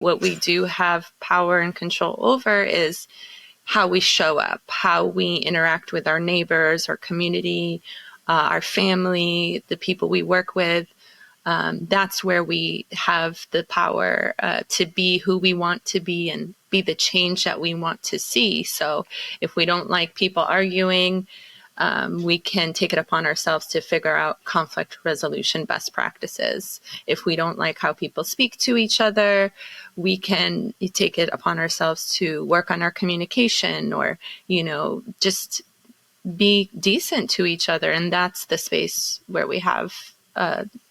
What we do have power and control over is how we show up, how we interact with our neighbors, our community, our family, the people we work with. That's where we have the power to be who we want to be and be the change that we want to see. So if we don't like people arguing, we can take it upon ourselves to figure out conflict resolution best practices. If we don't like how people speak to each other, we can take it upon ourselves to work on our communication or, just be decent to each other. And that's the space where we have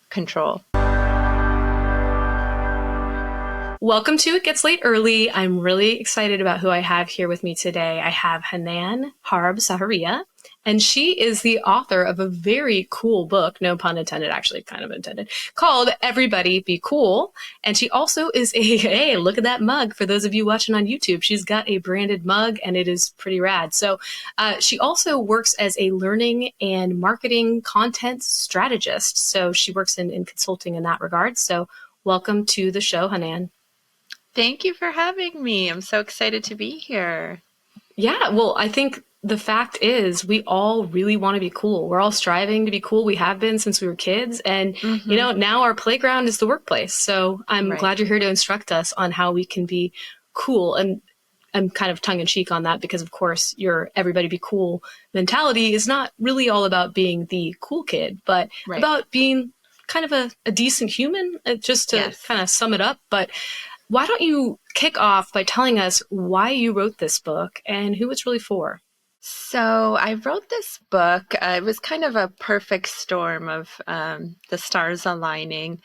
control. Welcome to It Gets Late Early. I'm really excited about who I have here with me today. I have Hanan Harb Sahourieh, and she is the author of a very cool book, no pun intended, actually kind of intended, called Everybody Be Cool. And she also is hey, look at that mug. For those of you watching on YouTube, she's got a branded mug and it is pretty rad. So she also works as a learning and marketing content strategist. So she works in consulting in that regard. So welcome to the show, Hanan. Thank you for having me. I'm so excited to be here. Yeah, well, I think the fact is we all really want to be cool. We're all striving to be cool. We have been since we were kids. And, now our playground is the workplace. So I'm glad you're here to instruct us on how we can be cool. And I'm kind of tongue in cheek on that because, of course, your everybody be cool mentality is not really all about being the cool kid, but about being kind of a decent human, just to kind of sum it up. But why don't you kick off by telling us why you wrote this book and who it's really for? So I wrote this book. It was kind of a perfect storm of the stars aligning.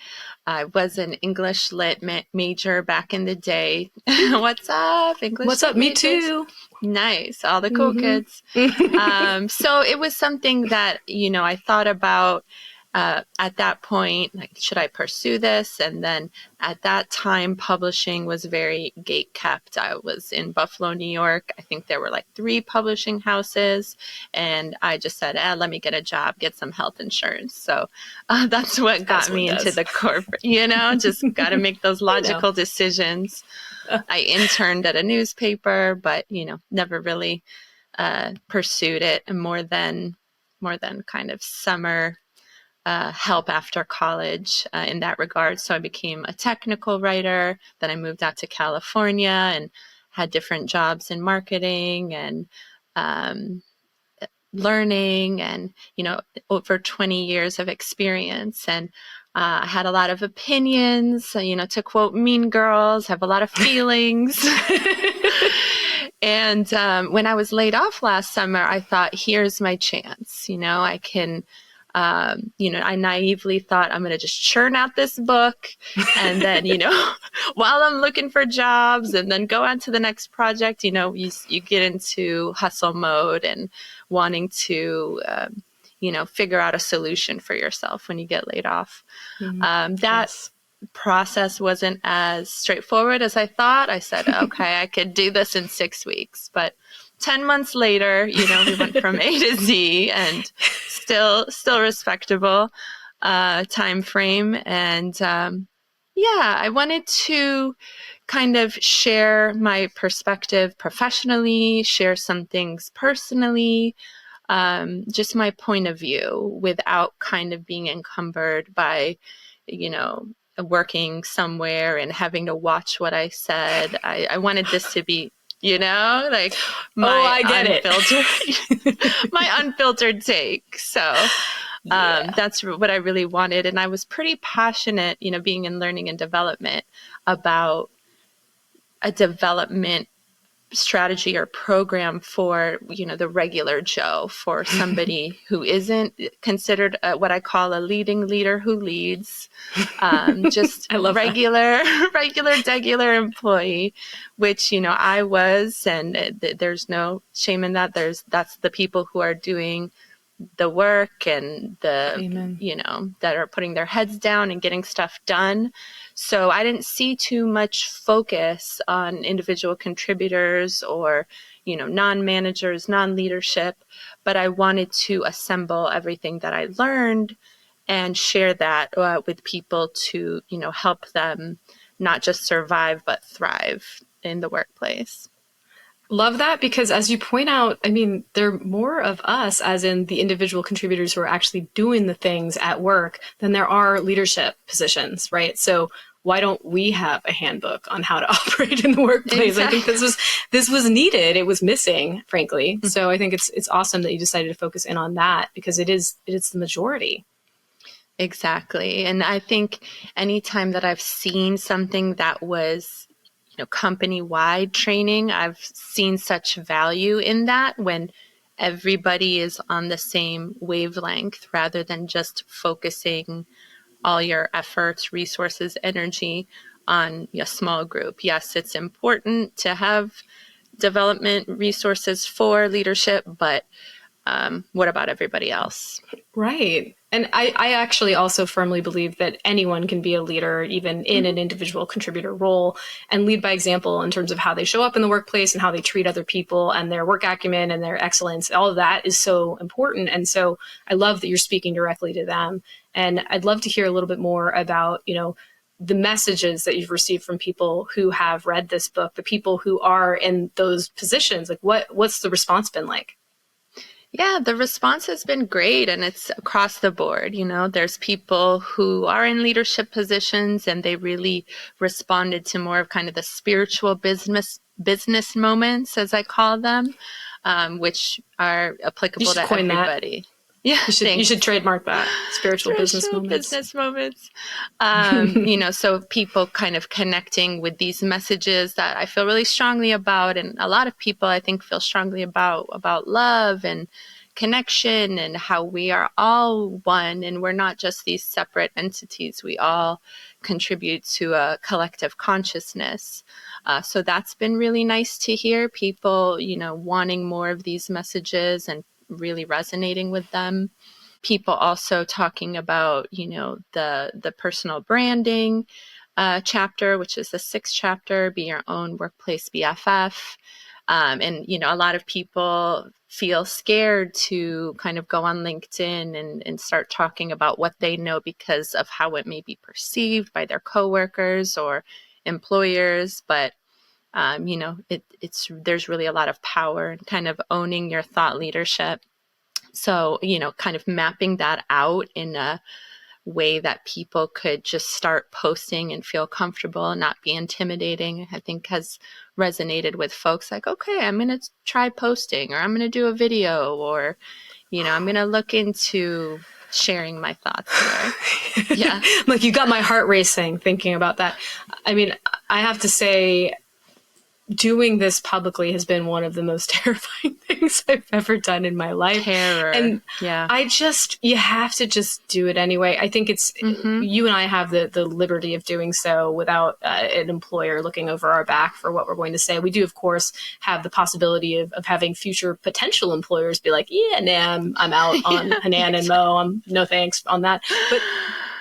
I was an English lit major back in the day. What's up, English? What's up? Me too. Nice. All the cool kids. So it was something that, I thought about at that point, like, should I pursue this? And then at that time, publishing was very gate kept. I was in Buffalo, New York. I think there were like 3 publishing houses. And I just said, let me get a job, get some health insurance. So that's what got me into the corporate, just got to make those logical decisions. I interned at a newspaper, but, never really pursued it more than kind of summer help after college in that regard. So I became a technical writer. Then I moved out to California and had different jobs in marketing and learning and, over 20 years of experience. And I had a lot of opinions, to quote Mean Girls, have a lot of feelings. And when I was laid off last summer, I thought, here's my chance. I can I naively thought I'm going to just churn out this book and then, while I'm looking for jobs and then go on to the next project, you get into hustle mode and wanting to, figure out a solution for yourself when you get laid off. That process wasn't as straightforward as I thought. I said, okay, I could do this in 6 weeks, but 10 months later, we went from A to Z and still respectable time frame. And I wanted to kind of share my perspective professionally, share some things personally, just my point of view without kind of being encumbered by, working somewhere and having to watch what I said. I wanted this to be like my my unfiltered take. So that's what I really wanted. And I was pretty passionate, being in learning and development, about a development strategy or program for, the regular Joe, for somebody who isn't considered what I call a leading leader who leads, just a regular degular employee, which, I was, and there's no shame in that. That's the people who are doing the work and that are putting their heads down and getting stuff done. So I didn't see too much focus on individual contributors or, non-managers, non-leadership, but I wanted to assemble everything that I learned and share that with people to, help them not just survive, but thrive in the workplace. Love that, because as you point out, I mean, there are more of us, as in the individual contributors who are actually doing the things at work, than there are leadership positions, right? So why don't we have a handbook on how to operate in the workplace? Exactly. I think this was needed. It was missing, frankly. Mm-hmm. So I think it's awesome that you decided to focus in on that, because it is the majority. Exactly. And I think anytime that I've seen something that was, company-wide training, I've seen such value in that when everybody is on the same wavelength, rather than just focusing all your efforts, resources, energy on a small group. Yes, it's important to have development resources for leadership, but what about everybody else? Right. And I actually also firmly believe that anyone can be a leader, even in an individual contributor role, and lead by example in terms of how they show up in the workplace and how they treat other people, and their work acumen and their excellence. All of that is so important. And so I love that you're speaking directly to them. And I'd love to hear a little bit more about, the messages that you've received from people who have read this book, the people who are in those positions. Like what's the response been like? Yeah, the response has been great, and it's across the board. There's people who are in leadership positions, and they really responded to more of kind of the spiritual business moments, as I call them, which are applicable to everybody. That. Yeah, you should trademark that. Spiritual business moments. So people kind of connecting with these messages that I feel really strongly about, and a lot of people I think feel strongly about love and connection, and how we are all one, and we're not just these separate entities. We all contribute to a collective consciousness. So that's been really nice to hear, people, wanting more of these messages and really resonating with them. People also talking about, the personal branding chapter, which is the 6th chapter, Be Your Own Workplace BFF. And, a lot of people feel scared to kind of go on LinkedIn and start talking about what they know because of how it may be perceived by their coworkers or employers. But, there's really a lot of power in kind of owning your thought leadership. So, kind of mapping that out in a way that people could just start posting and feel comfortable and not be intimidating, I think has resonated with folks. Like, okay, I'm going to try posting, or I'm going to do a video, or, I'm going to look into sharing my thoughts there. Yeah. Like, you got my heart racing thinking about that. I mean, I have to say, doing this publicly has been one of the most terrifying things I've ever done in my life. Terror. And yeah, you have to just do it anyway. I think it's, you and I have the liberty of doing so without an employer looking over our back for what we're going to say. We do, of course, have the possibility of having future potential employers be like, yeah, nah, I'm out on Hanan and Mo. No thanks on that. But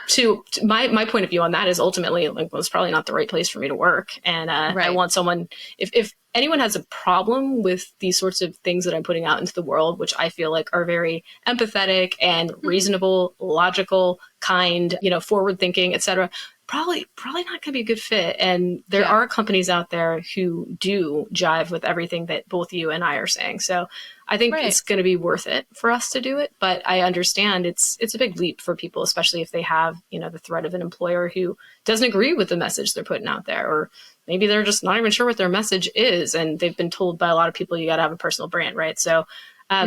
to my point of view on that is ultimately, like, well, it's probably not the right place for me to work. And right. I want someone, if anyone has a problem with these sorts of things that I'm putting out into the world, which I feel like are very empathetic and reasonable, logical, kind, forward thinking, etc., probably not going to be a good fit. And there are companies out there who do jive with everything that both you and I are saying. So I think it's going to be worth it for us to do it. But I understand it's a big leap for people, especially if they have, the threat of an employer who doesn't agree with the message they're putting out there, or maybe they're just not even sure what their message is. And they've been told by a lot of people, you got to have a personal brand, right? So I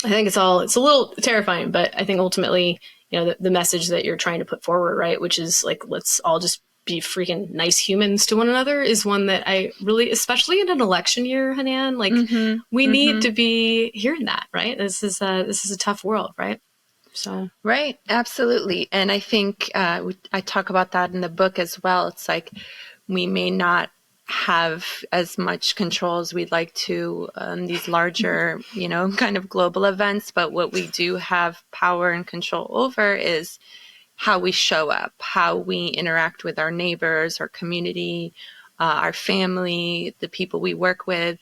think it's a little terrifying, but I think ultimately, the message that you're trying to put forward, right, which is like, let's all just be freaking nice humans to one another, is one that I really, especially in an election year, Hanan, like we need to be hearing that, right? This is a tough world, right? So right, absolutely. And I think I talk about that in the book as well. It's like we may not have as much control as we'd like to these larger, kind of global events. But what we do have power and control over is how we show up, how we interact with our neighbors, our community, our family, the people we work with.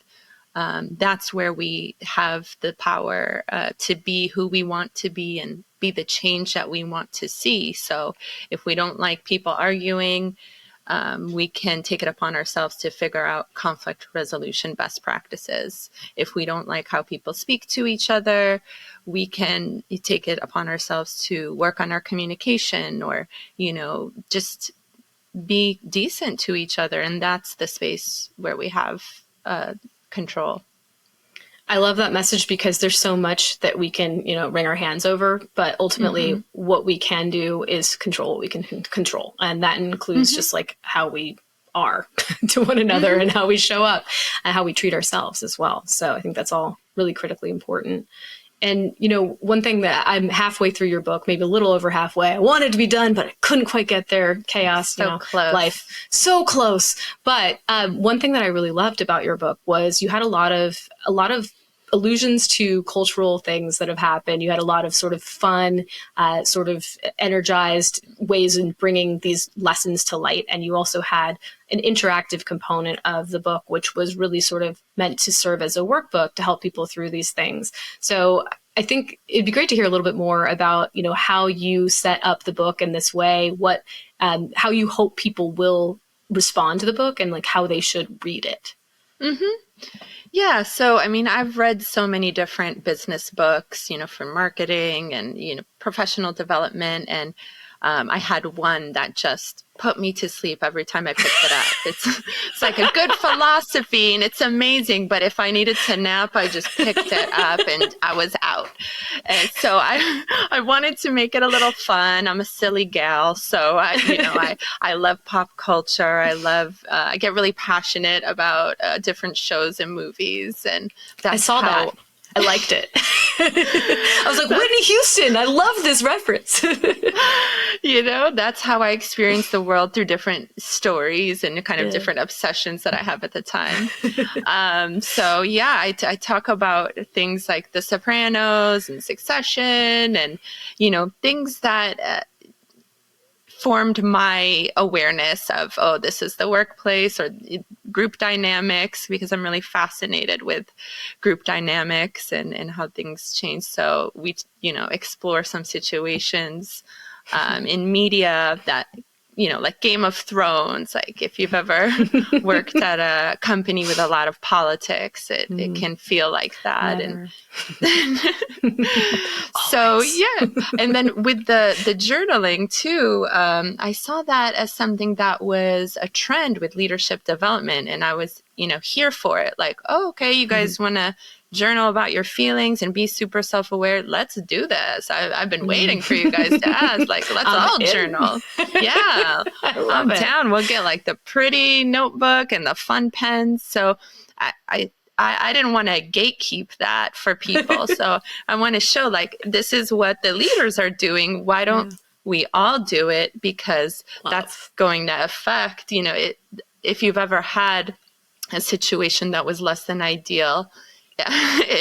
That's where we have the power to be who we want to be and be the change that we want to see. So if we don't like people arguing, we can take it upon ourselves to figure out conflict resolution best practices. If we don't like how people speak to each other, we can take it upon ourselves to work on our communication, or, just be decent to each other. And that's the space where we have control. I love that message, because there's so much that we can, wring our hands over, but ultimately what we can do is control what we can control. And that includes just like how we are to one another and how we show up and how we treat ourselves as well. So I think that's all really critically important. And, one thing that I'm halfway through your book, maybe a little over halfway, I wanted to be done, but I couldn't quite get there. Chaos, close. Life, so close. But one thing that I really loved about your book was you had a lot of allusions to cultural things that have happened. You had a lot of sort of fun, sort of energized ways in bringing these lessons to light. And you also had an interactive component of the book, which was really sort of meant to serve as a workbook to help people through these things. So I think it'd be great to hear a little bit more about, how you set up the book in this way, how you hope people will respond to the book, and like how they should read it. Yeah. So, I've read so many different business books, for marketing and, professional development. And I had one that just put me to sleep every time I picked it up. It's like a good philosophy and it's amazing. But if I needed to nap, I just picked it up and I was out. And so I wanted to make it a little fun. I'm a silly gal. So I love pop culture. I get really passionate about different shows and movies. And I saw that. I liked it. I was like, Whitney Houston, I love this reference. That's how I experienced the world, through different stories and kind of different obsessions that I have at the time. I talk about things like The Sopranos and Succession and, things that formed my awareness of, this is the workplace, or group dynamics, because I'm really fascinated with group dynamics and how things change. So we, explore some situations in media that, like Game of Thrones, like if you've ever worked at a company with a lot of politics, it can feel like that. Never. And so, and then with the journaling too, I saw that as something that was a trend with leadership development. And I was, here for it. Like, oh, okay, you guys want to journal about your feelings and be super self-aware. Let's do this. I've been waiting for you guys to ask, like, let's all journal. Yeah, I'm down. We'll get like the pretty notebook and the fun pens. So I didn't want to gatekeep that for people. So I want to show, like, this is what the leaders are doing. Why don't we all do it? Because that's going to affect, if you've ever had a situation that was less than ideal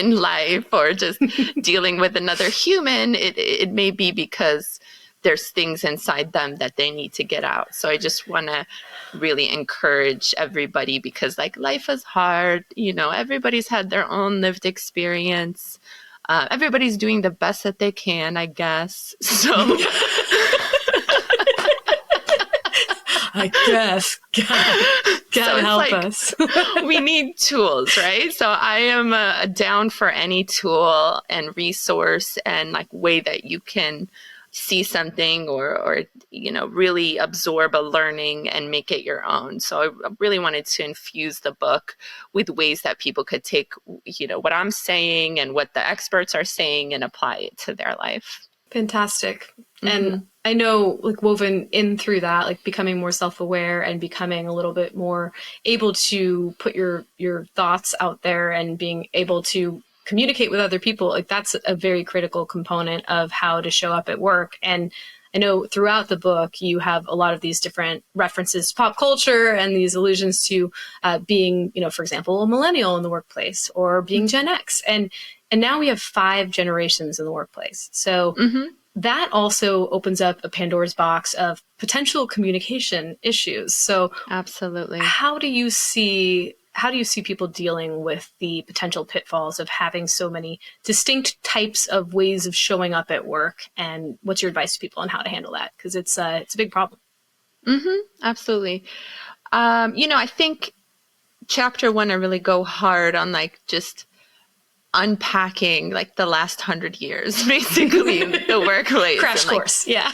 in life, or just dealing with another human, it may be because there's things inside them that they need to get out. So I just want to really encourage everybody, because like life is hard, everybody's had their own lived experience. Everybody's doing the best that they can, I guess. So I guess. God help us. We need tools, right? So I am down for any tool and resource and like way that you can see something or really absorb a learning and make it your own. So I really wanted to infuse the book with ways that people could take, what I'm saying and what the experts are saying and apply it to their life. Fantastic. And I know, like, woven in through that, like becoming more self-aware and becoming a little bit more able to put your thoughts out there and being able to communicate with other people, like that's a very critical component of how to show up at work. And I know throughout the book, you have a lot of these different references to pop culture and these allusions to being, for example, a millennial in the workplace, or being Gen X. And now we have 5 generations in the workplace. So that also opens up a Pandora's box of potential communication issues. So absolutely. How do you see people dealing with the potential pitfalls of having so many distinct types of ways of showing up at work? And what's your advice to people on how to handle that? Because it's a big problem. Absolutely. I think chapter 1, I really go hard on like just unpacking like the last 100 years, basically, the workplace. Crash course. Yeah.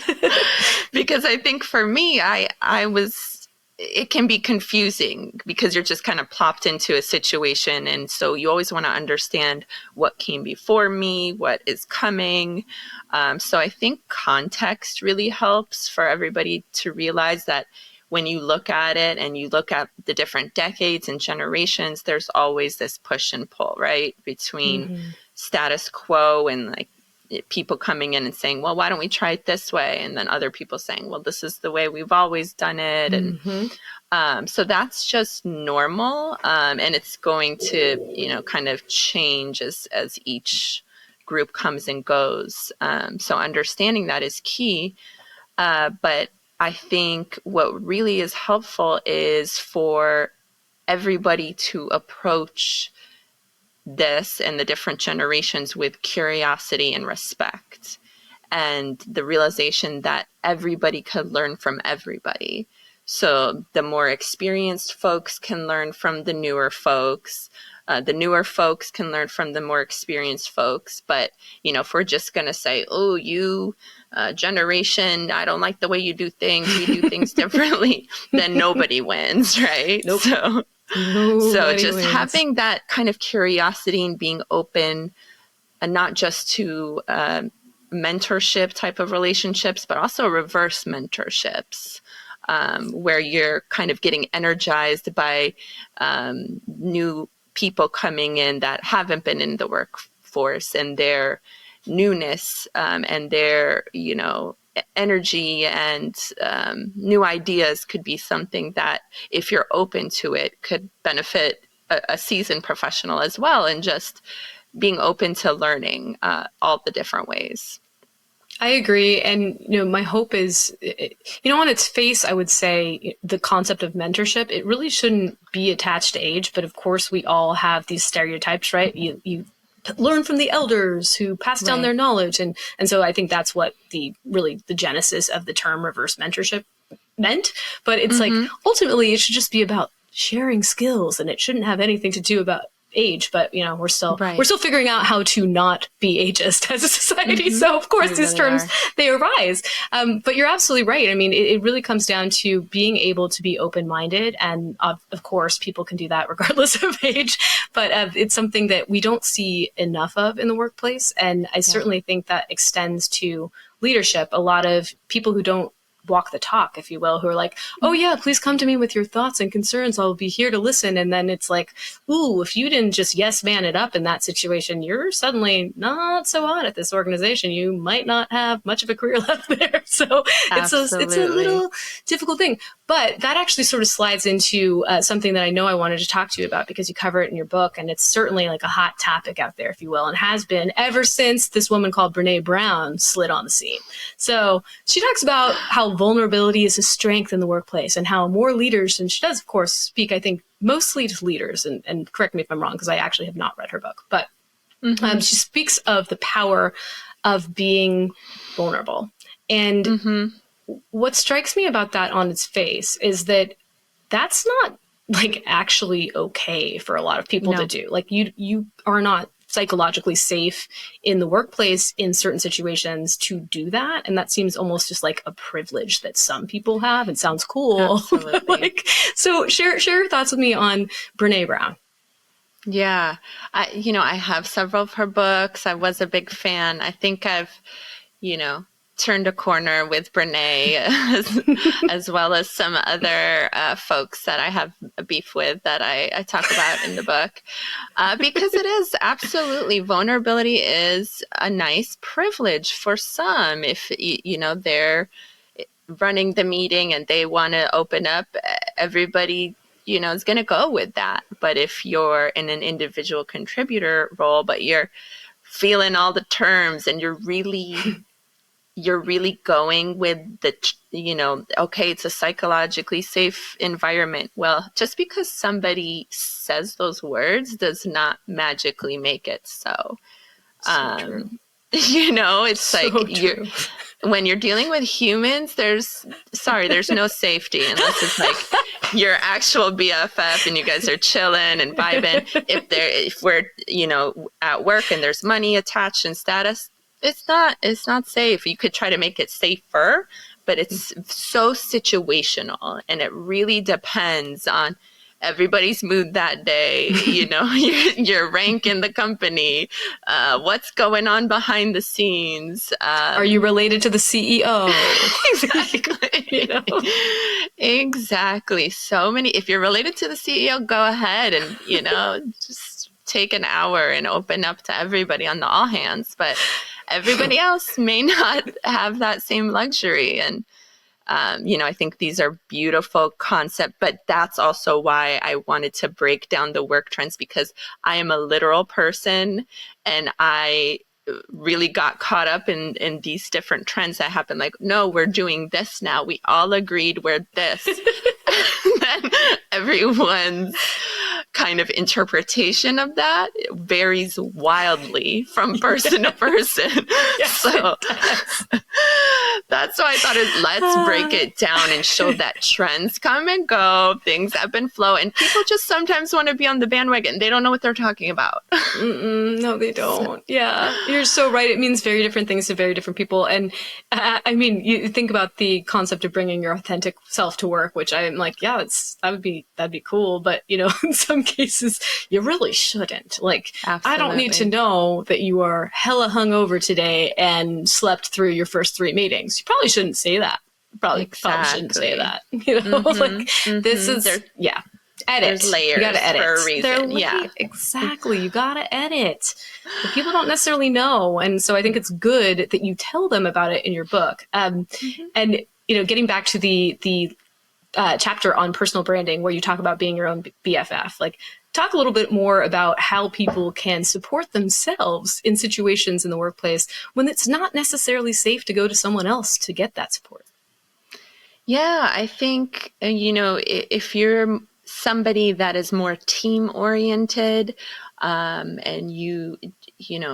Because I think for me, it can be confusing because you're just kind of plopped into a situation. And so you always want to understand what came before me, what is coming. So I think context really helps for everybody to realize that when you look at it and you look at the different decades and generations, there's always this push and pull, right? Between status quo and like people coming in and saying, well, why don't we try it this way? And then other people saying, well, this is the way we've always done it. And so that's just normal. And it's going to, kind of change as each group comes and goes. So understanding that is key. But I think what really is helpful is for everybody to approach this and the different generations with curiosity and respect, and the realization that everybody could learn from everybody. So the more experienced folks can learn from the newer folks. The newer folks can learn from the more experienced folks. But, if we're just going to say, oh, you generation, I don't like the way you do things, we do things differently, then nobody wins, right? Nope. So just wins. having that kind of curiosity and being open, and not just to mentorship type of relationships, but also reverse mentorships, where you're kind of getting energized by new people coming in that haven't been in the workforce, and their newness and their, energy and new ideas could be something that, if you're open to it, could benefit a seasoned professional as well, and just being open to learning all the different ways. I agree. And, my hope is, on its face, I would say the concept of mentorship, it really shouldn't be attached to age. But of course, we all have these stereotypes, right? You learn from the elders who pass down their knowledge. And so I think that's what the genesis of the term reverse mentorship meant. But it's like, ultimately, it should just be about sharing skills, and it shouldn't have anything to do about age. But we're still figuring out how to not be ageist as a society. So of course these terms they arise. But you're absolutely right. I mean, it really comes down to being able to be open-minded, and of course people can do that regardless of age. But it's something that we don't see enough of in the workplace, and I certainly think that extends to leadership. A lot of people who don't walk the talk, if you will, who are like, oh yeah, please come to me with your thoughts and concerns. I'll be here to listen. And then it's like, ooh, if you didn't just yes man it up in that situation, you're suddenly not so hot at this organization. You might not have much of a career left there. So it's a little difficult thing. But that actually sort of slides into something that I know I wanted to talk to you about, because you cover it in your book, and it's certainly like a hot topic out there, if you will, and has been ever since this woman called Brene Brown slid on the scene. So she talks about how vulnerability is a strength in the workplace, and how more leaders, and she does, of course, speak, I think, mostly to leaders, and correct me if I'm wrong, because I actually have not read her book, but she speaks of the power of being vulnerable. And what strikes me about that on its face is that that's not like actually okay for a lot of people to do. Like you are not psychologically safe in the workplace in certain situations to do that. And that seems almost just like a privilege that some people have, and sounds cool. Absolutely. So share your thoughts with me on Brene Brown. Yeah. I have several of her books. I was a big fan. I think I've, turned a corner with Brene as well as some other folks that I have a beef with that I talk about in the book, because it is absolutely, vulnerability is a nice privilege for some. If, they're running the meeting and they want to open up, everybody is going to go with that. But if you're in an individual contributor role, but you're feeling all the terms and you're really going with the, okay, it's a psychologically safe environment. Well, just because somebody says those words does not magically make it so. So true. It's So like true. when you're dealing with humans, there's no safety unless it's like your actual BFF and you guys are chilling and vibing. If we're, at work and there's money attached and status, it's not safe. You could try to make it safer, but it's so situational, and it really depends on everybody's mood that day, your rank in the company, what's going on behind the scenes. Are you related to the CEO? Exactly. Exactly. So many. If you're related to the CEO, go ahead and, just take an hour and open up to everybody on the all hands. But everybody else may not have that same luxury. And I think these are beautiful concepts, but that's also why I wanted to break down the work trends, because I am a literal person and I really got caught up in these different trends that happen. Like, no, we're doing this now. We all agreed we're this. And then everyone's kind of interpretation of that varies wildly from person to person. Yes, so that's why I thought let's break it down and show that trends come and go, things ebb and flow, and people just sometimes want to be on the bandwagon. They don't know what they're talking about. No, they don't. Yeah, you're so right. It means very different things to very different people. And I mean, you think about the concept of bringing your authentic self to work, which I'm like, yeah, that'd be cool. But in some cases, you really shouldn't. Like, Absolutely. I don't need to know that you are hella hungover today and slept through your first 3 meetings. You probably shouldn't say that. Probably shouldn't say that. This is edit. There's layers, you gotta edit for a reason. Exactly. You gotta edit. But people don't necessarily know, and so I think it's good that you tell them about it in your book. And getting back to the chapter on personal branding, where you talk about being your own BFF, like, talk a little bit more about how people can support themselves in situations in the workplace when it's not necessarily safe to go to someone else to get that support. Yeah, I think, if you're somebody that is more team oriented, and you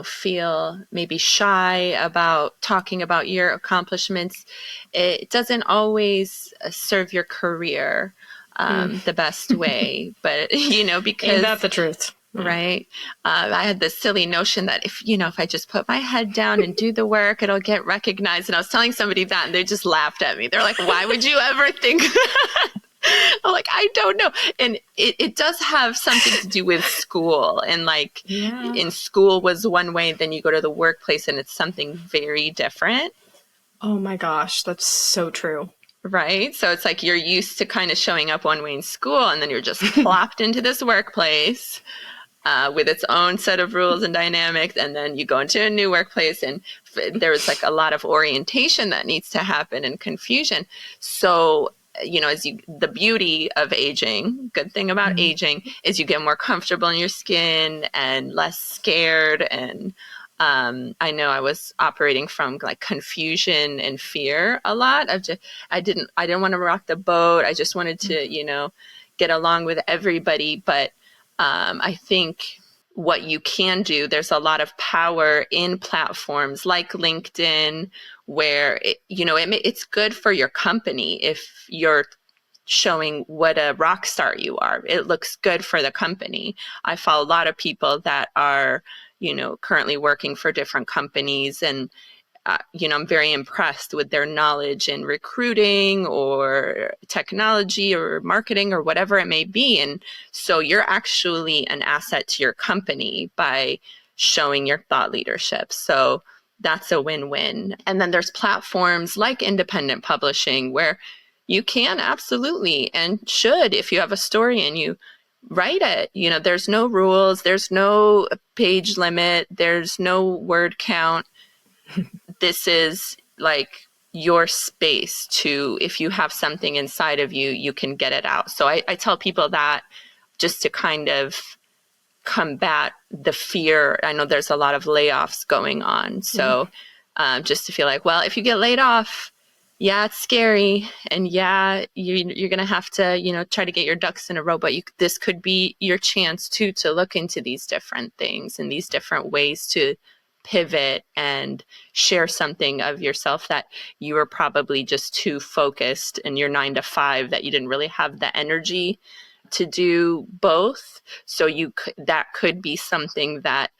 feel maybe shy about talking about your accomplishments, it doesn't always serve your career the best way. But because ain't that the truth? Right. I had this silly notion that if I just put my head down and do the work, it'll get recognized. And I was telling somebody that, and they just laughed at me. They're like, why would you ever think that? I'm like, I don't know. And it does have something to do with school. And in school was one way, then you go to the workplace and it's something very different. Oh my gosh, that's so true. Right. So it's like you're used to kind of showing up one way in school, and then you're just plopped into this workplace with its own set of rules and dynamics. And then you go into a new workplace, and there's like a lot of orientation that needs to happen and confusion. So, the beauty of aging, good thing about aging, is you get more comfortable in your skin and less scared. And I know I was operating from like confusion and fear a lot. I didn't want to rock the boat. I just wanted to, get along with everybody. But I think what you can do, there's a lot of power in platforms like LinkedIn, where it's good for your company if you're showing what a rock star you are. It looks good for the company. I follow a lot of people that are currently working for different companies, and I'm very impressed with their knowledge in recruiting or technology or marketing or whatever it may be. And so you're actually an asset to your company by showing your thought leadership. So that's a win-win. And then there's platforms like independent publishing where you can absolutely and should, if you have a story and you write it, there's no rules, there's no page limit, there's no word count. This is like your space to, if you have something inside of you, you can get it out. So I tell people that just to kind of combat the fear. I know there's a lot of layoffs going on. So just to feel like, well, if you get laid off, yeah, it's scary. And yeah, you're going to have to, try to get your ducks in a row. But this could be your chance to look into these different things and these different ways to pivot and share something of yourself that you were probably just too focused in your 9 to 5 that you didn't really have the energy to do both. So that could be something that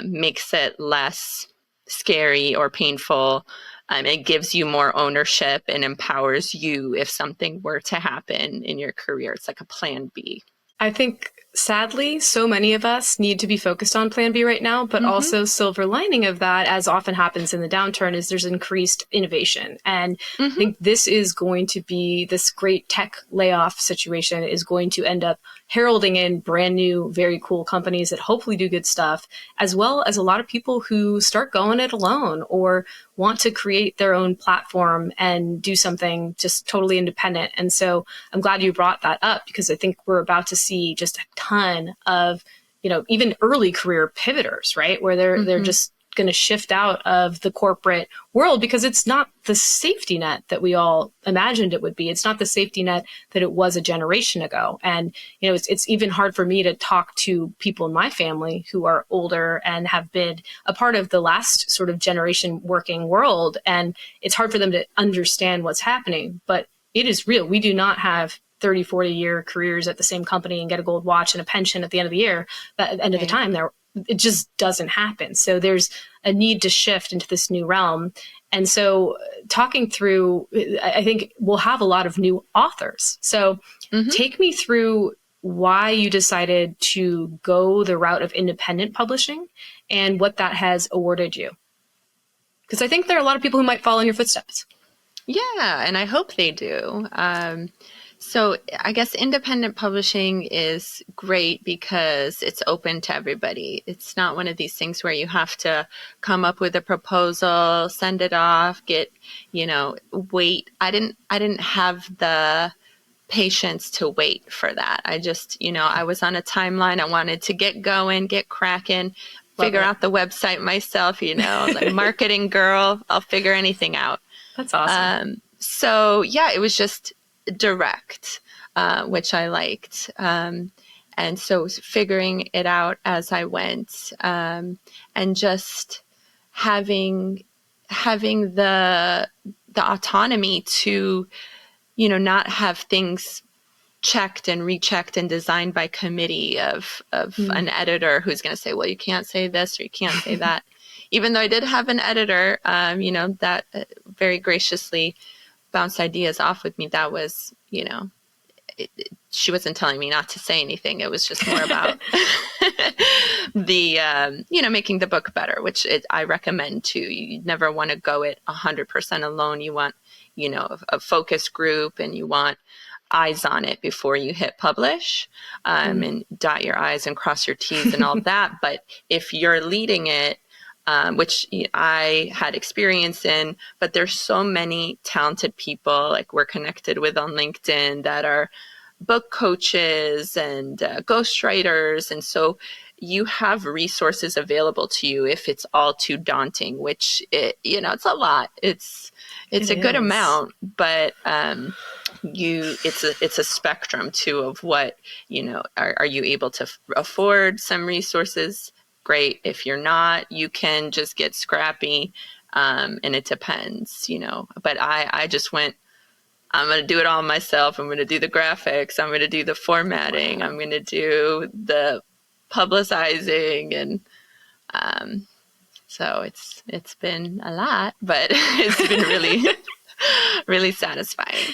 makes it less scary or painful. It gives you more ownership and empowers you if something were to happen in your career. It's like a plan B. I think, sadly, so many of us need to be focused on plan B right now, but also silver lining of that, as often happens in the downturn, is there's increased innovation. And I think this is going to be, this great tech layoff situation is going to end up heralding in brand new, very cool companies that hopefully do good stuff, as well as a lot of people who start going it alone or want to create their own platform and do something just totally independent. And so I'm glad you brought that up, because I think we're about to see just a ton of, even early career pivoters, right? Where they're just going to shift out of the corporate world because it's not the safety net that we all imagined it would be. It's not the safety net that it was a generation ago. And, it's even hard for me to talk to people in my family who are older and have been a part of the last sort of generation working world. And it's hard for them to understand what's happening, but it is real. We do not have 30, 40-year careers at the same company and get a gold watch and a pension at the end of the year. But at the end of the time, it just doesn't happen. So there's a need to shift into this new realm. And so talking through, I think we'll have a lot of new authors. So take me through why you decided to go the route of independent publishing and what that has awarded you. Because I think there are a lot of people who might follow in your footsteps. Yeah, and I hope they do. So I guess independent publishing is great because it's open to everybody. It's not one of these things where you have to come up with a proposal, send it off, wait. I didn't have the patience to wait for that. I just, I was on a timeline. I wanted to get going, get cracking, figure out the website myself, like marketing girl, I'll figure anything out. That's awesome. So yeah, it was just direct, which I liked. And so figuring it out as I went, and just having the autonomy to, not have things checked and rechecked and designed by committee of an editor who's going to say, well, you can't say this or you can't say that. Even though I did have an editor, that very graciously bounced ideas off with me. That was, she wasn't telling me not to say anything. It was just more about the, making the book better, which I recommend too. You never want to go it 100% alone. You want, a focus group, and you want eyes on it before you hit publish, and dot your I's and cross your T's and all that. But if you're leading it, which I had experience in, but there's so many talented people like we're connected with on LinkedIn that are book coaches and ghostwriters. And so you have resources available to you if it's all too daunting, which it's a lot. It's a good amount, but it's a spectrum too of what, are you able to afford some resources? Great. If you're not, you can just get scrappy, and it depends, But I just went, I'm going to do it all myself. I'm going to do the graphics. I'm going to do the formatting. I'm going to do the publicizing. And so it's been a lot, but it's been really, really satisfying.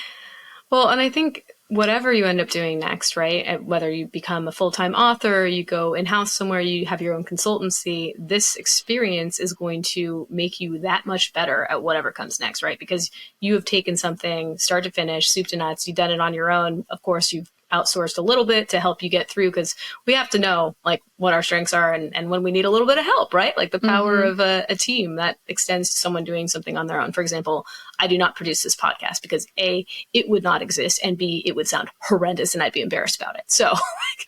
Well, and I think whatever you end up doing next, right? Whether you become a full-time author, you go in-house somewhere, you have your own consultancy, this experience is going to make you that much better at whatever comes next, right? Because you have taken something start to finish, soup to nuts, you've done it on your own. Of course, you've outsourced a little bit to help you get through, because we have to know like what our strengths are and when we need a little bit of help, right? Like the power of a team that extends to someone doing something on their own. For example, I do not produce this podcast because A, it would not exist, and B, it would sound horrendous and I'd be embarrassed about it. So,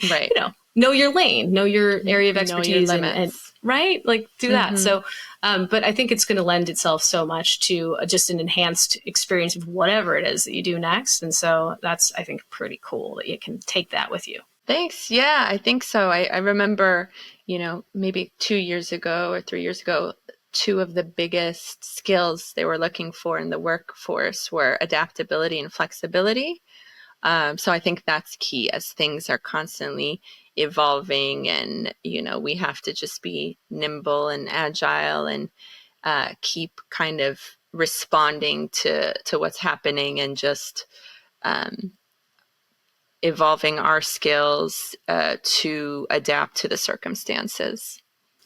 right. Know your lane, know your area of expertise, and right? Like do that. So, but I think it's going to lend itself so much to just an enhanced experience of whatever it is that you do next. And so that's, I think, pretty cool that you can take that with you. Thanks. Yeah, I think so. I remember maybe 2 years ago or 3 years ago, two of the biggest skills they were looking for in the workforce were adaptability and flexibility. So I think that's key as things are constantly evolving, and, we have to just be nimble and agile and keep kind of responding to what's happening, and just evolving our skills to adapt to the circumstances.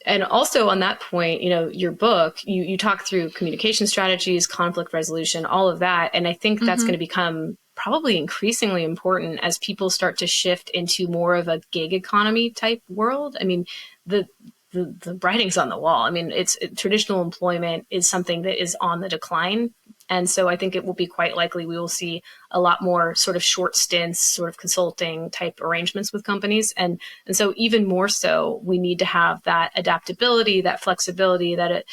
And also on that point, your book, you talk through communication strategies, conflict resolution, all of that. And I think that's going to become probably increasingly important as people start to shift into more of a gig economy type world. I mean, the writing's on the wall. I mean, traditional employment is something that is on the decline. And so I think it will be quite likely we will see a lot more sort of short stints, sort of consulting type arrangements with companies. And so even more so, we need to have that adaptability, that flexibility, that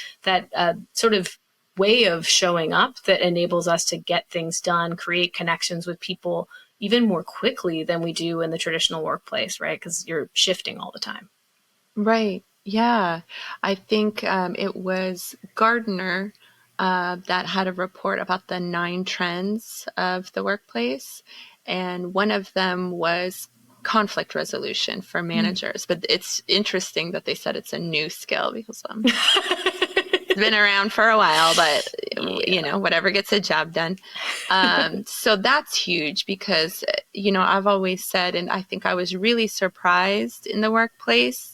sort of way of showing up that enables us to get things done, create connections with people even more quickly than we do in the traditional workplace, right? Because you're shifting all the time. Right. Yeah. I think it was Gardner that had a report about the 9 trends of the workplace. And one of them was conflict resolution for managers. But it's interesting that they said it's a new skill, because it's been around for a while, but whatever gets a job done. So that's huge, because, I've always said, and I think I was really surprised in the workplace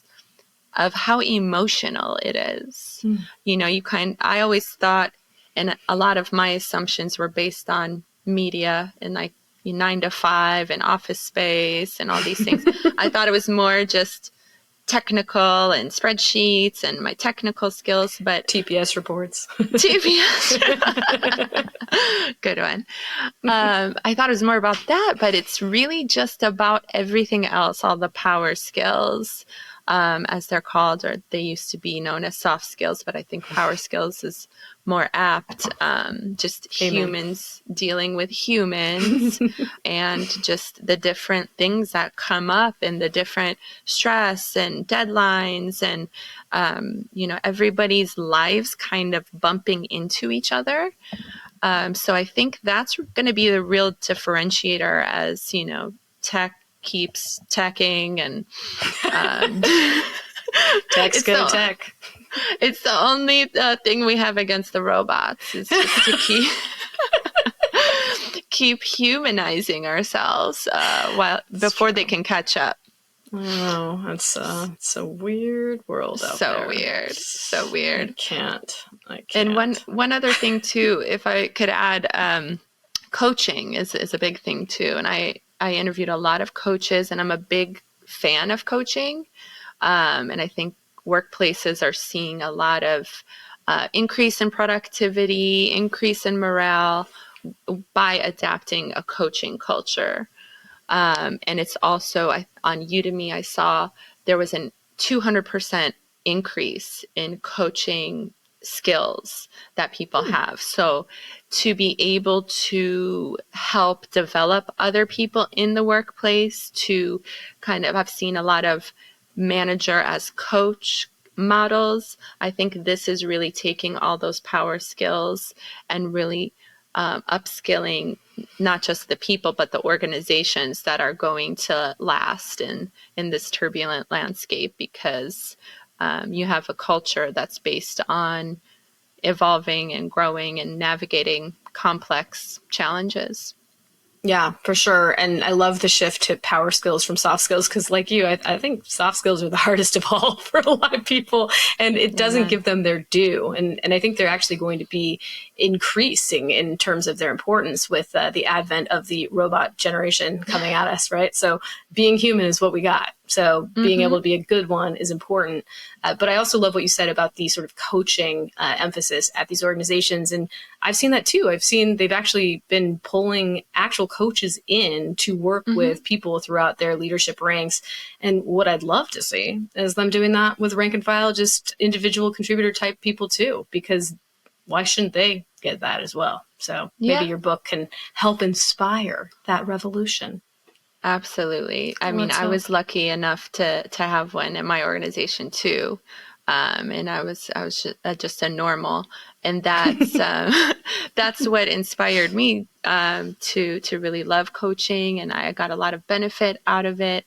of how emotional it is. I always thought, and a lot of my assumptions were based on media and like 9 to 5 and Office Space and all these things. I thought it was more just technical and spreadsheets and my technical skills, but TPS reports. TPS. Good one. I thought it was more about that, but it's really just about everything else, all the power skills, as they're called, or they used to be known as soft skills, but I think power skills is more apt. Just Amen. Humans dealing with humans and just the different things that come up and the different stress and deadlines and, everybody's lives kind of bumping into each other. So I think that's going to be the real differentiator as, tech keeps teching and tech's good tech. It's the only thing we have against the robots is just to keep humanizing ourselves before they can catch up. Oh, it's a weird world out there. So weird. I can't. And one other thing too, if I could add, coaching is a big thing too. And I interviewed a lot of coaches, and I'm a big fan of coaching. And I think workplaces are seeing a lot of increase in productivity, increase in morale by adapting a coaching culture. And it's also, on Udemy, I saw there was a 200% increase in coaching skills that people have. So to be able to help develop other people in the workplace, to kind of, I've seen a lot of manager as coach models. I think this is really taking all those power skills and really upskilling not just the people, but the organizations that are going to last in this turbulent landscape, because you have a culture that's based on evolving and growing and navigating complex challenges. Yeah, for sure. And I love the shift to power skills from soft skills, because like you, I think soft skills are the hardest of all for a lot of people, and it doesn't give them their due. And I think they're actually going to be increasing in terms of their importance with the advent of the robot generation coming at us, right? So being human is what we got. So being able to be a good one is important. But I also love what you said about the sort of coaching emphasis at these organizations. And I've seen that too. I've seen they've actually been pulling actual coaches in to work with people throughout their leadership ranks. And what I'd love to see is them doing that with rank and file, just individual contributor type people too, because why shouldn't they get that as well? So maybe your book can help inspire that revolution. Absolutely. I mean, Let's I hope. was lucky enough to have one in my organization too. And I was just a normal, and that's that's what inspired me to really love coaching, and I got a lot of benefit out of it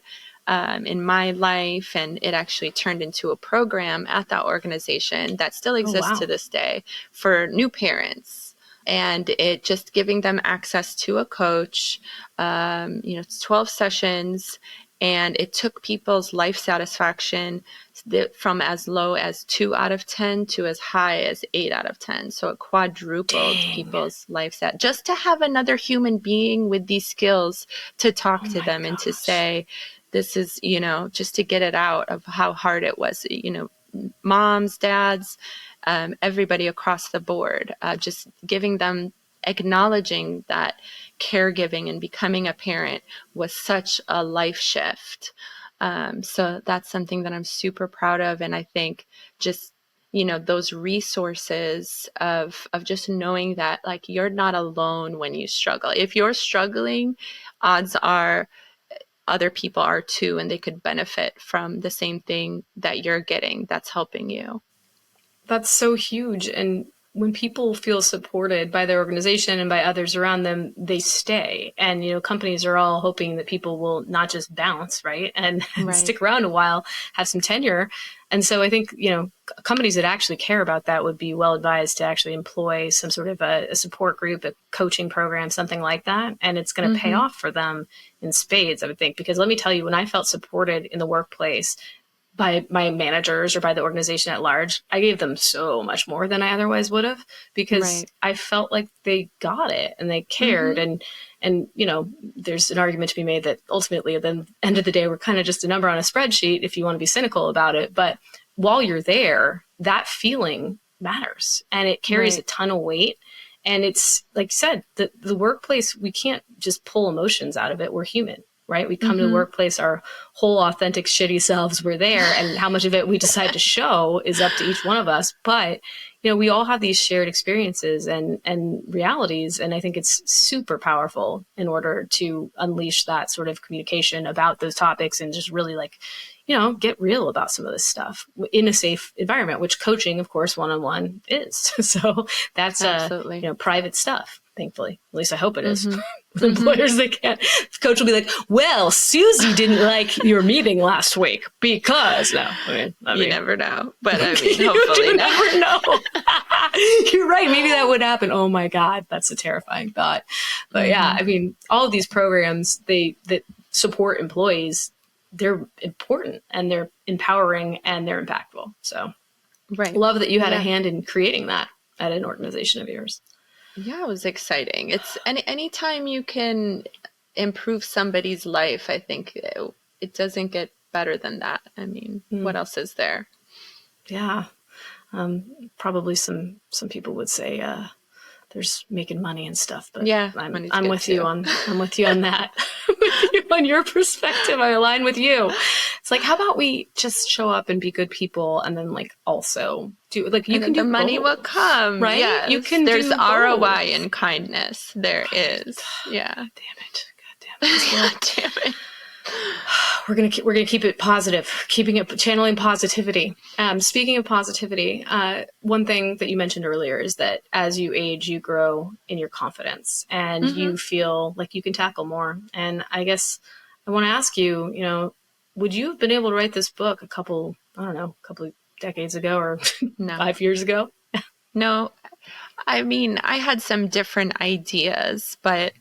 in my life, and it actually turned into a program at that organization that still Oh, exists to wow. this day for new parents. And it just giving them access to a coach, it's 12 sessions, and it took people's life satisfaction from as low as 2 out of 10 to as high as 8 out of 10. So it quadrupled Dang. people's life sat just to have another human being with these skills to talk Oh to my them and to gosh. say, this is, just to get it out of how hard it was, moms, dads, everybody across the board, just giving them, acknowledging that caregiving and becoming a parent was such a life shift. So that's something that I'm super proud of. And I think just, those resources of just knowing that like you're not alone when you struggle. If you're struggling, odds are other people are too, and they could benefit from the same thing that you're getting that's helping you. That's so huge. And when people feel supported by their organization and by others around them, they stay. And, companies are all hoping that people will not just bounce, right? And Right. stick around a while, have some tenure. And so I think, companies that actually care about that would be well advised to actually employ some sort of a support group, a coaching program, something like that. And it's going to pay off for them in spades, I would think. Because let me tell you, when I felt supported in the workplace, by my managers or by the organization at large, I gave them so much more than I otherwise would have, because Right. I felt like they got it and they cared. Mm-hmm. And there's an argument to be made that ultimately at the end of the day, we're kind of just a number on a spreadsheet if you want to be cynical about it. But while you're there, that feeling matters and it carries a Right. ton of weight. And it's like you said, the workplace, we can't just pull emotions out of it. We're human, right? We come to the Mm-hmm. workplace, our whole authentic, shitty selves were there. And how much of it we decide to show is up to each one of us. But, we all have these shared experiences and realities. And I think it's super powerful in order to unleash that sort of communication about those topics and just really get real about some of this stuff in a safe environment, which coaching, of course, one-on-one is. So that's, Absolutely. private stuff, thankfully. At least I hope it is. Mm-hmm. Mm-hmm. Employers, they can't. The coach will be like, well, Susie didn't like your meeting last week because, no, You never know, but I mean, you hopefully do not. never know. You're right. Maybe that would happen. Oh my God, that's a terrifying thought. But yeah, I mean, all of these programs that support employees, they're important and they're empowering and they're impactful. So Right. love that you had a Yeah. hand in creating that at an organization of yours. Yeah, it was exciting. It's anytime you can improve somebody's life, I think it doesn't get better than that. I mean, what else is there? Yeah. Probably some people would say there's making money and stuff, but Yeah, I'm good with too. you on that. With you on your perspective, I align with you. It's like, how about we just show up and be good people, and then also do you And can then the do money will both, come. right? Yes. You can There's do ROI both. in kindness. There is. Yeah. God damn it. God damn it. We're gonna keep it positive, channeling positivity. Speaking of positivity, one thing that you mentioned earlier is that as you age, you grow in your confidence and you feel like you can tackle more. And I guess I want to ask you, would you have been able to write this book a couple of decades ago or No. 5 years ago? No. I mean, I had some different ideas, but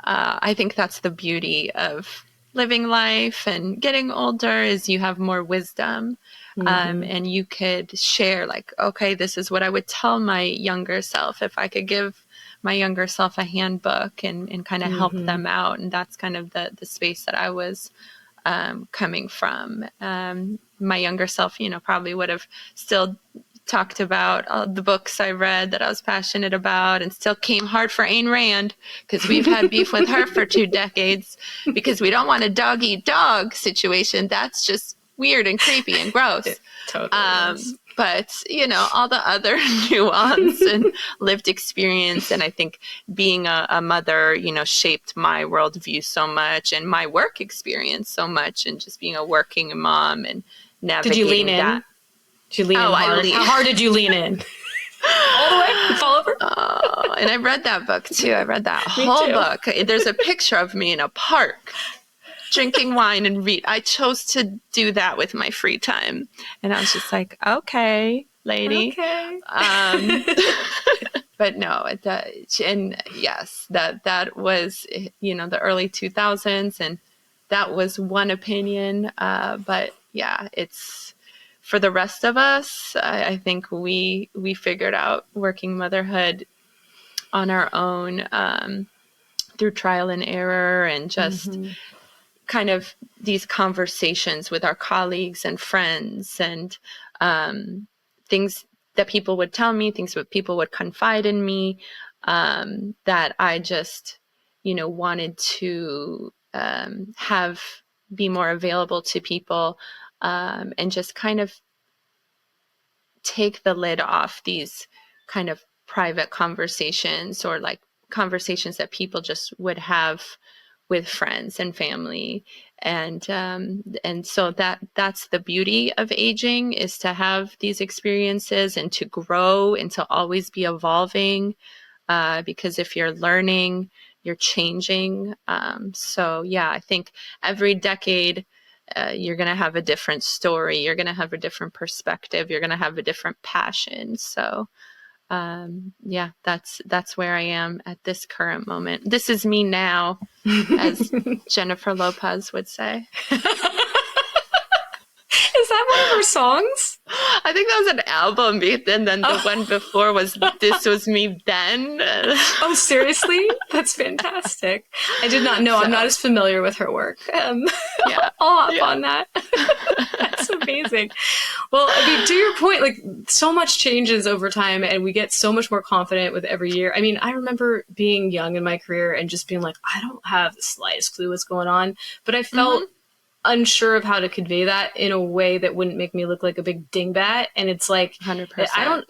I think that's the beauty of living life and getting older is you have more wisdom, and you could share okay, this is what I would tell my younger self if I could give my younger self a handbook and kind of help them out. And that's kind of the space that I was coming from. My younger self, probably would have still talked about all the books I read that I was passionate about and still came hard for Ayn Rand because we've had beef with her for 2 decades because we don't want a dog-eat-dog situation. That's just weird and creepy and gross. It totally is. but, all the other nuance and lived experience. And I think being a mother, shaped my worldview so much and my work experience so much, and just being a working mom and navigating Did you lean that. in? Did you lean in hard? How hard did you lean in? All the way? Fall over? Oh, and I read that book too. I read that whole book. There's a picture of me in a park drinking wine and read. I chose to do that with my free time. And I was just like, okay, lady. Okay. But no, and yes, that was, the early 2000s. And that was one opinion. But yeah, it's, for the rest of us, I think we figured out working motherhood on our own, through trial and error, and just kind of these conversations with our colleagues and friends, and things that people would tell me, things that people would confide in me, that I just, wanted to be more available to people. And just kind of take the lid off these kind of private conversations, or like conversations that people just would have with friends and family. And so that's the beauty of aging, is to have these experiences and to grow and to always be evolving, because if you're learning, you're changing. So yeah, I think every decade, you're going to have a different story. You're going to have a different perspective. You're going to have a different passion. So, yeah, that's where I am at this current moment. This is me now, as Jennifer Lopez would say. Is that one of her songs? I think that was an album, and then the one before was "This Was Me Then." Oh, seriously? That's fantastic. I did not know. I'm not as familiar with her work. Yeah, I'll hop on that. That's amazing. Well, I mean, to your point, like, so much changes over time, and we get so much more confident with every year. I mean, I remember being young in my career and just being like, I don't have the slightest clue what's going on, but I felt unsure of how to convey that in a way that wouldn't make me look like a big dingbat. And it's like, 100%. I don't,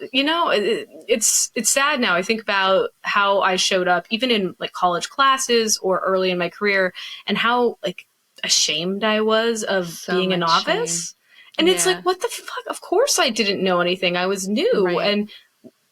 it's sad now. I think about how I showed up even in like college classes or early in my career, and how like ashamed I was of being a novice. Shame. And it's like, what the fuck? Of course I didn't know anything. I was new. Right. And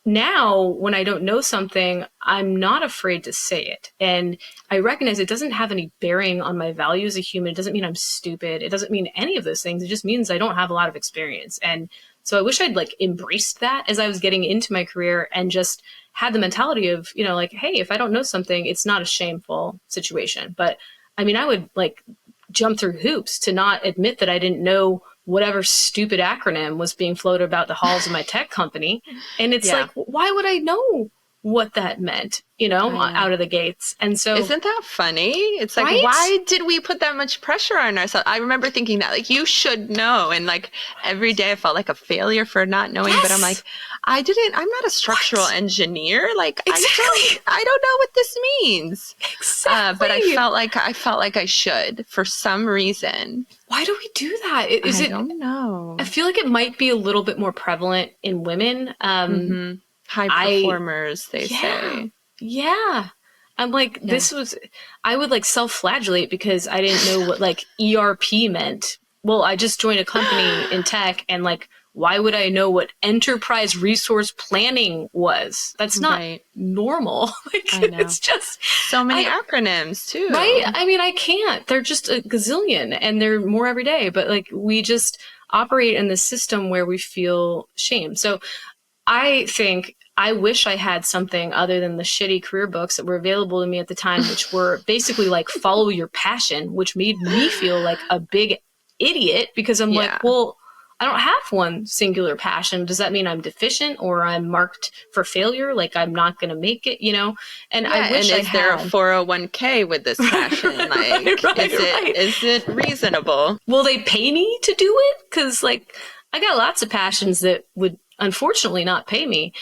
now when I don't know something, I'm not afraid to say it. And I recognize it doesn't have any bearing on my value as a human. It doesn't mean I'm stupid. It doesn't mean any of those things. It just means I don't have a lot of experience. And so I wish I'd like embraced that as I was getting into my career, and just had the mentality of, like, hey, if I don't know something, it's not a shameful situation. But I mean, I would like jump through hoops to not admit that I didn't know whatever stupid acronym was being floated about the halls of my tech company. And it's like, why would I know what that meant, out of the gates? And so, isn't that funny? It's like, why did we put that much pressure on ourselves? I remember thinking that, like, you should know. And like every day I felt like a failure for not knowing, but I'm like, I'm not a structural engineer. Like, exactly. I don't know what this means. Exactly. But I felt like I should, for some reason. Why do we do that? I don't know. I feel like it might be a little bit more prevalent in women. High performers, they say. Yeah. I'm like, I would like self-flagellate because I didn't know what like ERP meant. Well, I just joined a company in tech, and like, why would I know what enterprise resource planning was? That's not normal. Like, I know. It's just so many acronyms too. Right? I mean, I can't. They're just a gazillion, and they're more every day. But like, we just operate in this system where we feel shame. So I wish I had something other than the shitty career books that were available to me at the time, which were basically like follow your passion, which made me feel like a big idiot because I'm like, well, I don't have one singular passion. Does that mean I'm deficient or I'm marked for failure? Like I'm not going to make it, And I wish is there a 401k with this passion? Like, is it reasonable? Will they pay me to do it? Because like I got lots of passions that would unfortunately not pay me.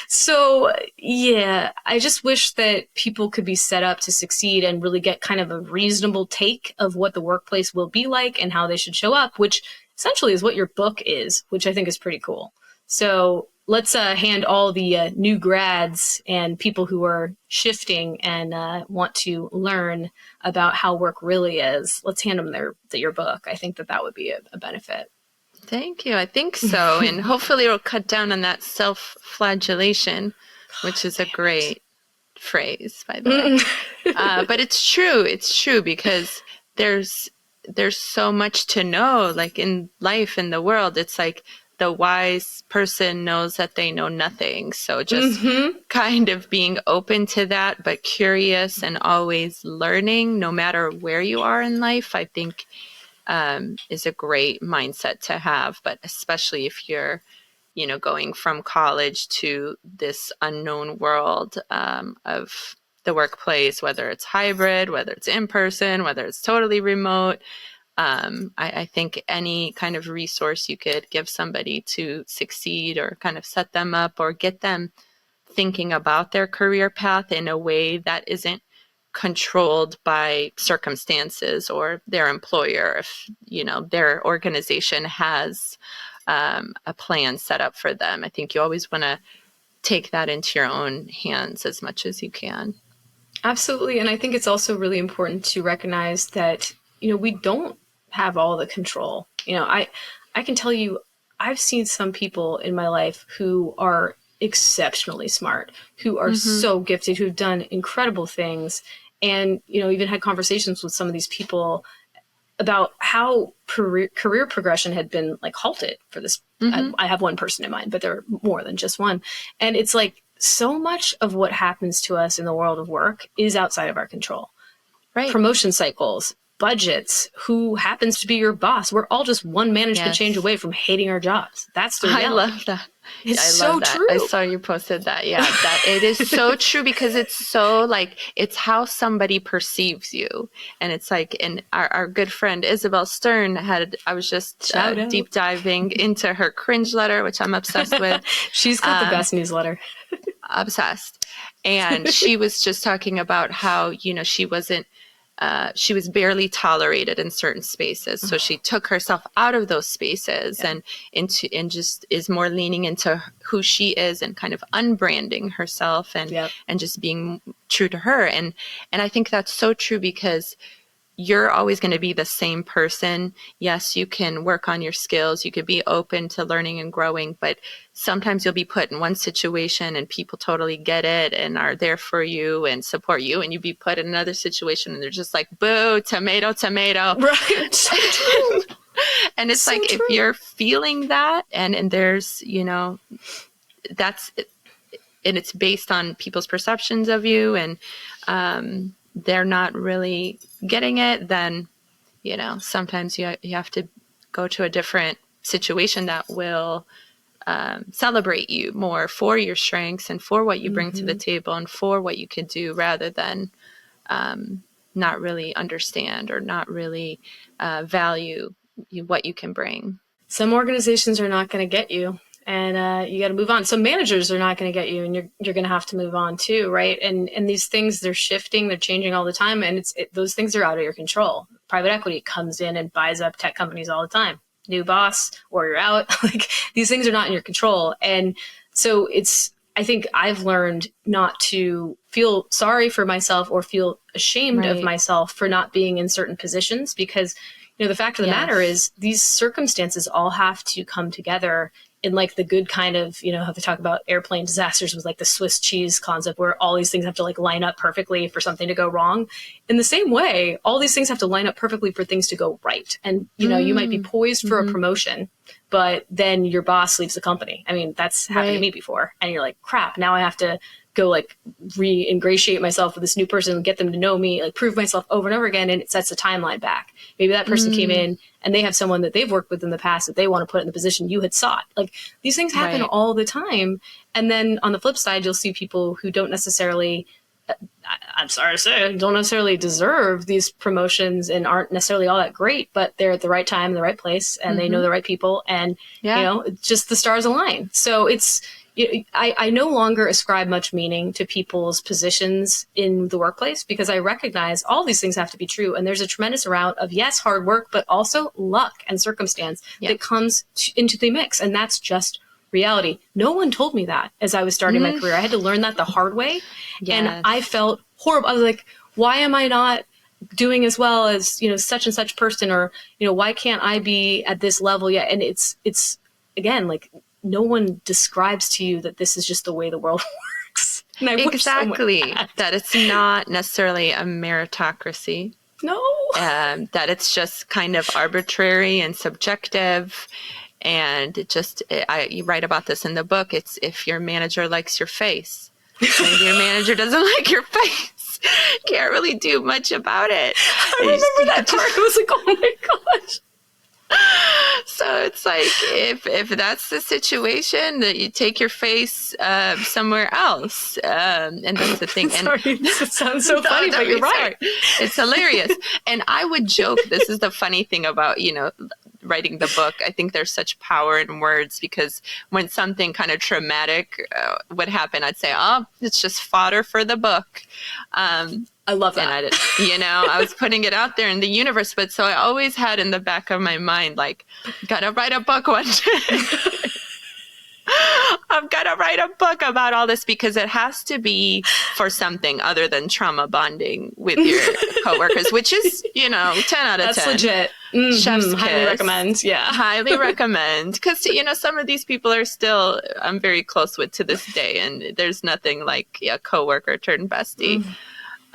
So yeah, I just wish that people could be set up to succeed and really get kind of a reasonable take of what the workplace will be like and how they should show up, which essentially is what your book is, which I think is pretty cool. So let's hand all the new grads and people who are shifting and want to learn about how work really is. Let's hand them your book. I think that would be a benefit. Thank you. I think so. And hopefully it'll cut down on that self-flagellation, which is a great phrase, by the way. But it's true. It's true because there's so much to know, like in life, in the world. It's like the wise person knows that they know nothing. So just kind of being open to that, but curious and always learning, no matter where you are in life, I think is a great mindset to have. But especially if you're, going from college to this unknown world of the workplace, whether it's hybrid, whether it's in person, whether it's totally remote. I think any kind of resource you could give somebody to succeed or kind of set them up or get them thinking about their career path in a way that isn't controlled by circumstances or their employer. If, their organization has a plan set up for them, I think you always want to take that into your own hands as much as you can. Absolutely. And I think it's also really important to recognize that, we don't have all the control. I can tell you, I've seen some people in my life who are exceptionally smart, who are so gifted, who've done incredible things. And, even had conversations with some of these people about how career progression had been like halted for this. I have one person in mind, but there are more than just one. And it's like so much of what happens to us in the world of work is outside of our control. Right. Promotion cycles, budgets, who happens to be your boss. We're all just one management change away from hating our jobs. That's the reality. I love that. It's so true. I saw you posted that. Yeah, that it is so true because it's so like, it's how somebody perceives you. And it's like, and our good friend Isabel Stern I was just deep diving into her cringe letter, which I'm obsessed with. She's got the best newsletter. Obsessed. And she was just talking about how, she was barely tolerated in certain spaces. So she took herself out of those spaces and just is more leaning into who she is and kind of unbranding herself and just being true to her. And I think that's so true because you're always going to be the same person. Yes, you can work on your skills. You could be open to learning and growing, but sometimes you'll be put in one situation and people totally get it and are there for you and support you. And you'd be put in another situation and they're just like, boo, tomato, tomato. Right. So true. And it's so like, true. If you're feeling that and there's, that's, and it's based on people's perceptions of you and, they're not really getting it, then, sometimes you have to go to a different situation that will celebrate you more for your strengths and for what you bring to the table and for what you could do rather than not really understand or not really value what you can bring. Some organizations are not going to get you. And you got to move on. Some managers are not going to get you, and you're going to have to move on too, right? And these things, they're shifting, they're changing all the time, and those things are out of your control. Private equity comes in and buys up tech companies all the time. New boss, or you're out. Like these things are not in your control, and so I think I've learned not to feel sorry for myself or feel ashamed of myself for not being in certain positions because the fact of the matter is these circumstances all have to come together in like the good kind of, how they talk about airplane disasters with like the Swiss cheese concept where all these things have to like line up perfectly for something to go wrong. In the same way, all these things have to line up perfectly for things to go right. And, you might be poised for a promotion, but then your boss leaves the company. I mean, that's happened to me before. And you're like, crap, now I have to go like re-ingratiate myself with this new person and get them to know me, like prove myself over and over again. And it sets a timeline back. Maybe that person came in and they have someone that they've worked with in the past that they want to put in the position you had sought. Like these things happen all the time. And then on the flip side, you'll see people who don't necessarily, I'm sorry to say, don't necessarily deserve these promotions and aren't necessarily all that great, but they're at the right time, in the right place, and they know the right people. And, just the stars align. So it's, I no longer ascribe much meaning to people's positions in the workplace because I recognize all these things have to be true. And there's a tremendous amount of, yes, hard work, but also luck and circumstance that comes into the mix. And that's just reality. No one told me that as I was starting my career. I had to learn that the hard way. Yes. And I felt horrible. I was like, why am I not doing as well as, such and such person? Or, why can't I be at this level yet? And it's again, like, no one describes to you that this is just the way the world works. And I exactly. That it's not necessarily a meritocracy. No. That it's just kind of arbitrary and subjective. And you write about this in the book. It's if your manager likes your face. And your manager doesn't like your face, can't really do much about it. I remember that part. I was like, oh my gosh. So it's like, if that's the situation, that you take your face somewhere else. And that's the thing. Sorry, it sounds so funny, but you're right. It's hilarious. And I would joke, this is the funny thing about, writing the book. I think there's such power in words, because when something kind of traumatic would happen, I'd say, oh, it's just fodder for the book. I love that. And I was putting it out there in the universe. But so I always had in the back of my mind, like, gotta write a book one day. I've got to write a book about all this, because it has to be for something other than trauma bonding with your coworkers, which is, 10 out of 10. That's legit. Chef's kiss. Highly recommend. Yeah. Highly recommend. Because, some of these people are still, I'm very close with to this day. And there's nothing like a coworker turned bestie.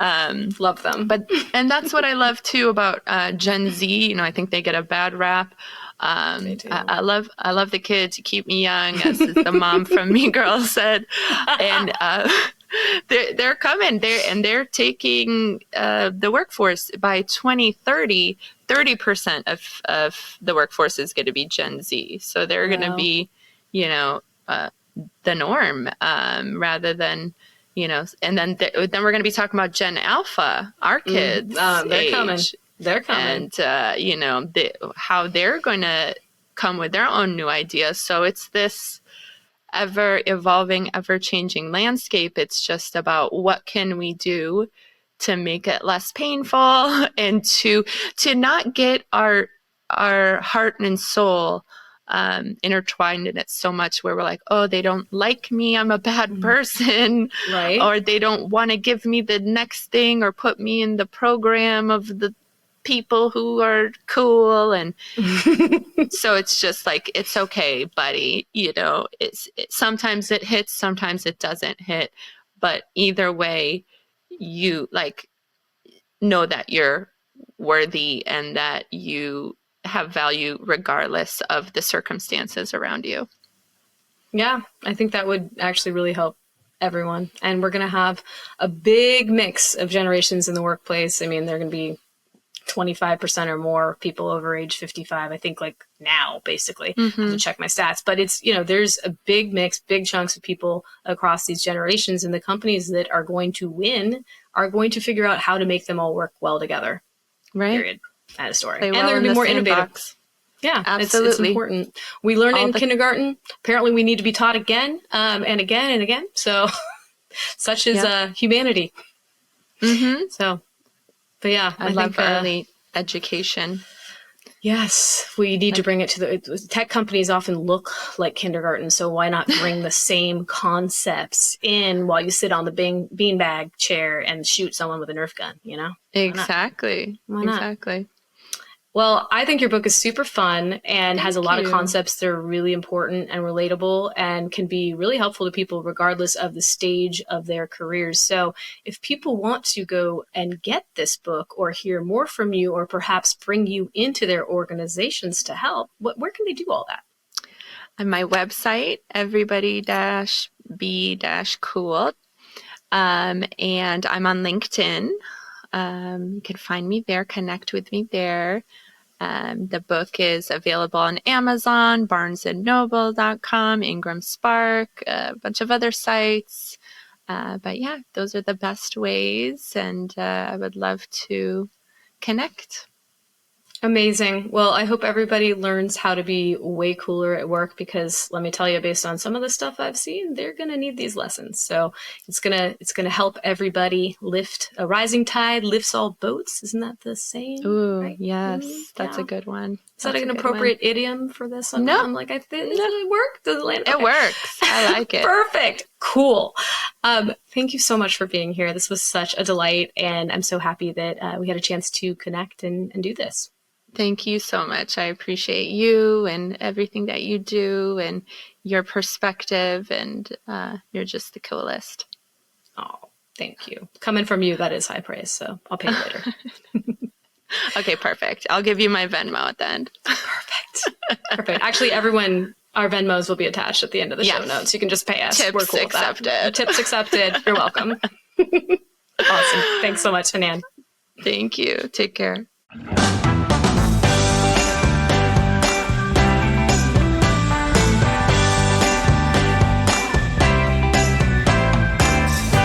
Love them. And that's what I love too about Gen Z. I think they get a bad rap. I love the kids. You keep me young, as the mom from Mean Girls said. And they're coming. They're taking the workforce by 2030. 30% of the workforce is going to be Gen Z. So they're going to be, the norm, rather than. And then we're going to be talking about Gen Alpha, our kids. They're coming. They're coming. And, how they're going to come with their own new ideas. So it's this ever-evolving, ever-changing landscape. It's just about what can we do to make it less painful, and to not get our heart and soul intertwined in it so much, where we're like, oh, they don't like me, I'm a bad person, right? Or they don't want to give me the next thing, or put me in the program of the people who are cool. And so it's just like, it's okay, buddy. Sometimes it hits, sometimes it doesn't hit, but either way, you know that you're worthy and that you have value regardless of the circumstances around you. Yeah, I think that would actually really help everyone. And we're going to have a big mix of generations in the workplace. I mean, they're going to be 25% or more people over age 55, I think, like now, basically. I have to check my stats. But it's, there's a big mix, big chunks of people across these generations, and the companies that are going to win are going to figure out how to make them all work well together. Right. Period. That story. And they're going to be more innovative. Box. Yeah, absolutely. It's important. We learn in kindergarten. Apparently, we need to be taught again and again and again. So, such is humanity. So, but yeah, I love early education. Yes, we need to bring it to the tech companies. Often look like kindergarten, so why not bring the same concepts in while you sit on the beanbag chair and shoot someone with a Nerf gun? Exactly. Why not? Exactly. Well, I think your book is super fun and has a lot of concepts that are really important and relatable and can be really helpful to people regardless of the stage of their careers. So if people want to go and get this book or hear more from you, or perhaps bring you into their organizations to help, where can they do all that? On my website, everybody-be-cool. And I'm on LinkedIn. You can find me there, connect with me there. The book is available on Amazon, barnesandnoble.com, Ingram Spark, a bunch of other sites. But yeah, those are the best ways. And I would love to connect. Amazing. Well, I hope everybody learns how to be way cooler at work, because let me tell you, based on some of the stuff I've seen, they're going to need these lessons. So it's going to help everybody lift. A rising tide lifts all boats. Isn't that the saying? Ooh, Right? yes. That's Yeah. a good one. Is that an appropriate idiom for this? I'm like, does it work? Does it land? It works. I like it. Perfect. Cool. Thank you so much for being here. This was such a delight, and I'm so happy that we had a chance to connect and do this. Thank you so much. I appreciate you and everything that you do and your perspective, and you're just the coolest. Oh, thank you. Coming from you, that is high praise, so I'll pay you later. Okay, perfect. I'll give you my Venmo at the end. Perfect. Actually, everyone, our Venmos will be attached at the end of the show notes. You can just pay us. Tips We're cool accepted. Tips accepted. You're welcome. Awesome. Thanks so much, Hanan. Thank you. Take care.